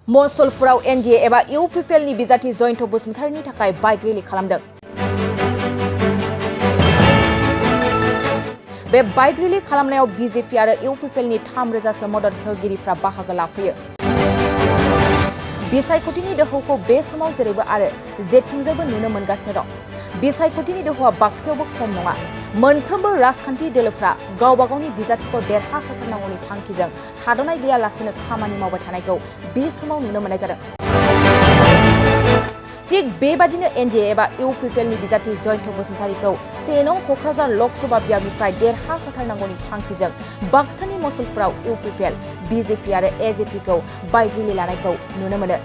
मसलपुराव NDA एबा इउपिपिएलनि बिजाथि जयन्त बसुमतारीनि थाखाय बाइक रेलि खालामदों। बे बाइक रेलि खालामनायाव बिजेपि आरो इउपिपिएलनि 3,000सो मदद होगिरिफ्रा बाहागो लाफैयो। बिसायख'थिनि दोहौखौ बे समाव जेरैबो आरो जेथिंजायबो नुनो मोनगासिनो दं। बिसायख'थिनि दोहौआ बाक्सायावबो खम नङा। मोनफ्रोमबो राजखान्थि दोलोफ्रा गावबा गावनि बिजाथिखौ देरहाहोथारनांगौनि थांखिजों थाद'नाय गैयालासेनो खामानि मावबाय थानायखौ बे समाव नुनो मोननाय जादों। थिग बेबादिनो एनडिए एबा इउपिपिएलनि बिजाथि जयन्त बसुमतारीखौ 1 नं क'क्राझार लकसभा बियाबनिफ्राय देरहाहोथारनांगौनि थांखिजों बाक्सानि मसलपुराव इउपिपिएल, बिजेपि आरो एजेपिखौ बाइक रेलि लानायखौ नुनो मोनो।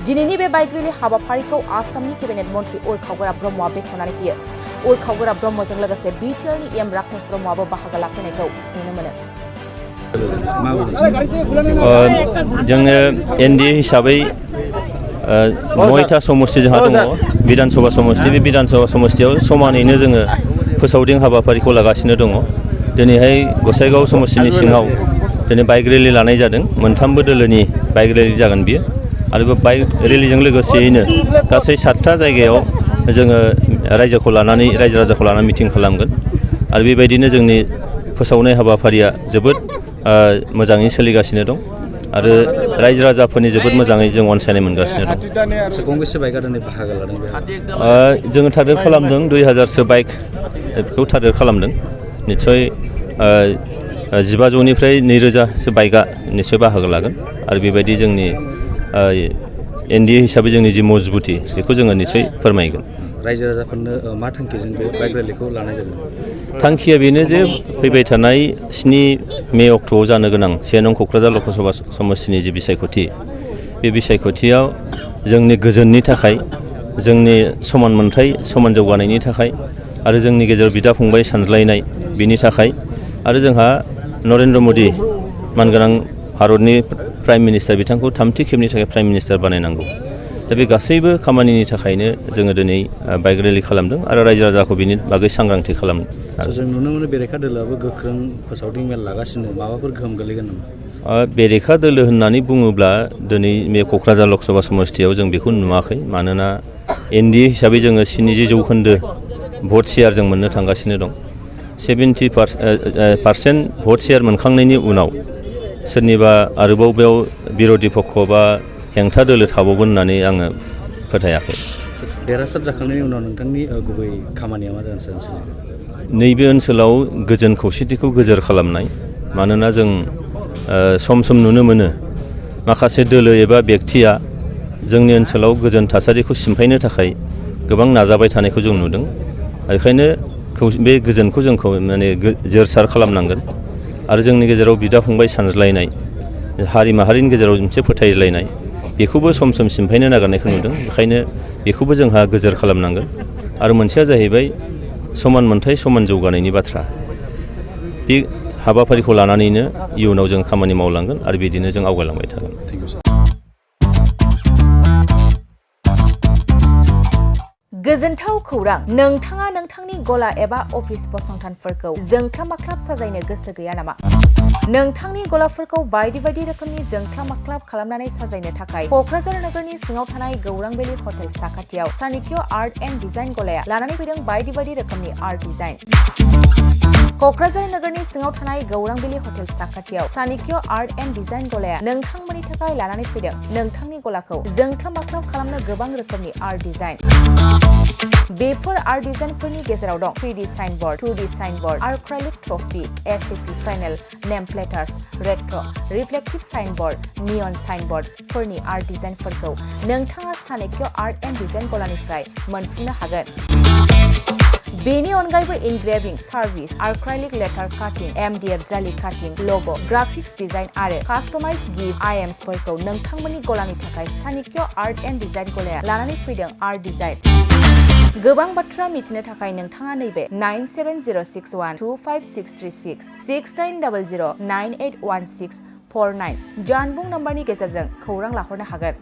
दिनैनि बे बाइक रेलि हाबाफारिखौ आसामनि केबिनेट मन्त्रि उरखावगोरा ब्रह्मआ बेखेवनानै होयो। उरखावगोरा ब्रह्मजों लोगोसे बिटिआरनि एम राकेश ब्रह्मआबो बाहागो लाफैनायखौ नुनो मोनो। जोङो एनडिए हिसाबै 9टा समष्टि जोंहा दङ बिधानसभा समष्टि। बे बिधानसभा समष्टियाव समानैनो जोङो फोसावदिं हाबाफारिखौ लागासिनो दङ। दिनैहाय गसाइगाव समष्टिनि सिङाव दिनै बाइक रेलि लानाय जादों। मोनथामबो दोलोनि बाइक रेलि जागोन बियो। आरो बे बाइक रेलिजों लोगोसेयैनो गासै 7टा जायगायाव जोङो रायजो राजाखौ लानानै मिटिं खालामगोन। आरो बेबायदिनो जोंनि फोसावनाय हाबाफारिया जोबोद मोजाङै सोलिगासिनो दं आरो रायजो राजाफोरनि जोबोद मोजाङै जों अनसायनाय मोनगासिनो दं। गंबेसे बाइकआ दिनै बाहागो लादों? जोङो टार्गेट खालामदों 2000सो बाइक बेखौ टार्गेट खालामदों। निस्सय 1500निफ्राय 2000सो बाइकआ निस्सय बाहागो लागोन। आरो बेबायदि जोंनि एनडिए हिसाबै जोंनि जि मजबुथि बेखौ जोङो निस्सय फोरमायगोन। रायजो राजाफोरनो मा थांखिजों बे बाइक रेलिखौ लानाय जादों? थांखिया बेनो जे फैबाय थानाय 7 मे अक्ट'आव जानो गोनां 1 नं क'क्राझार लकसभा समष्टिनि जि बिसायख'थि, बे बिसायख'थियाव जोंनि गोजोननि थाखाय, जोंनि समान मोनथाय समान जौगानायनि थाखाय आरो जोंनि गेजेराव बिदा फंबाय सानज्लायनाय बिनि थाखाय आरो जोंहा नरेन्द्र मदि मानगोनां भारतनि प्राइम मिनिस्टार बिथांखौ 3थि खेबनि थाखाय प्राइम मिनिस्टार बानायनांगौ। दा बे गासैबो खामानिनि थाखायनो जोङो दिनै बाइक रेलि खालामदों आरो रायजो राजाखौ बिनि बागै सांग्रांथि खालामदों। जों नुनो मोनो बेरेखा दोलोआबो गोख्रों फोसावदिं मेल लागासिनो, माबाफोर गोहोम गोलैगोन नामा? बेरेखा दोलो होननानै बुङोब्ला दिनै बे क'क्राझार लकसभा समष्टियाव जों बेखौ नुवाखै। मानोना एनडिए हिसाबै जोङो 70% भट शेयार जों मोननो थांगासिनो दं। 70% भट शेयार मोनखांनायनि उनाव सोरनिबा आरोबाव बेयाव बिर'धि पक्ष बा हेंथा दोलो थाबावगोन होननानै आङो फोथायाखै। देरहासार जाखांनायनि उनाव नोंथांनि गुबै खामानिया मा जागोन ओनसोलाव? नैबे ओनसोलाव गोजोन खौसेथिखौ गोजोर खालामनाय। मानोना जों सम सम नुनो मोनो माखासे दोलो एबा बेक्तिया जोंनि ओनसोलाव गोजोन थासारिखौ सिमफायनो थाखाय गोबां नाजाबाय थानायखौ जों नुदों। बेखायनो बे गोजोनखौ जोंखौ माने जोरसार खालामनांगोन आरो जोंनि गेजेराव बिदा फंबाय सानज्लायनाय, हारि माहारिनि गेजेराव मोनसे फोथायलायनाय, बेखौबो सम सम सिमफायनो नागिरनायखौ नुदों। बेखायनो बेखौबो जोंहा गोजोर खालामनांगोन। आरो मोनसेया जाहैबाय समान मोनथाय समान जौगानायनि बाथ्रा। बे हाबाफारिखौ लानानैनो इयुनाव जों खामानि मावलांगोन आरो बिदिनो जों आवगायलांबाय थागोन। गोजोनथाव खौरां! नोंथाङा नोंथांनि गला एबा अफिस फसंथानफोरखौ जोंख्लाब माख्लाब साजायनो गोसो गैया नामा? नोंथांनि गलाफोरखौ बायदि बायदि रोखोमनि जोंख्लाब माख्लाब खालामनानै साजायनो थाखाय क'क्राझार नोगोरनि सिङाव थानाय गौरां भेलि हटेल साखाथियाव चाणक्य आर्ट एन्ड डिजाइन गलाया लानानै फैदों बायदि बायदि रोखोमनि आर्ट डिजाइन। क'क्राझार नोगोरनि सिङाव थानाय गौरां भेलि हटेल साखाथियाव चाणक्य आर्ट एन्ड डिजाइन गलाया नोंथांमोननि थाखाय लानानै फैदों नोंथांनि गलाखौ जोंख्लाब माख्लाब खालामनो गोबां रोखोमनि आर्ट डिजाइन। बेफोर आर्ट डिजाइनफोरनि गेजेराव दं 3D signboard, 2D signboard, acrylic trophy, SAP panel, name plates, retro', reflective signboard, neon साइनबोर्डफोरनि आर्ट डिजाइनफोरखौ नोंथाङा चाणक्य आर्ट एन्ड डिजाइन गलानिफ्राय मोनफुंनो हागोन। बेनि अनगायैबो इनग्रेभिं सार्भिस, आर्क्राइलिक लेटार काटिं, MDF जालि काटिं, लग', ग्राफिक्स डिजाइन आरो कास्टमाइज गिफ्ट आइटेम्सफोरखौ नोंथांमोननि गलानि थाखाय चाणक्य आर्ट एन्ड डिजाइन गलाया लानानै फैदों आर्ट डिजाइन। गोबां बाथ्रा मिथिनो थाखाय नोंथाङा नैबे 9706125636 6800981649 जानबुं नम्बरनि गेजेरजों खौरां लाहरनो हागोन।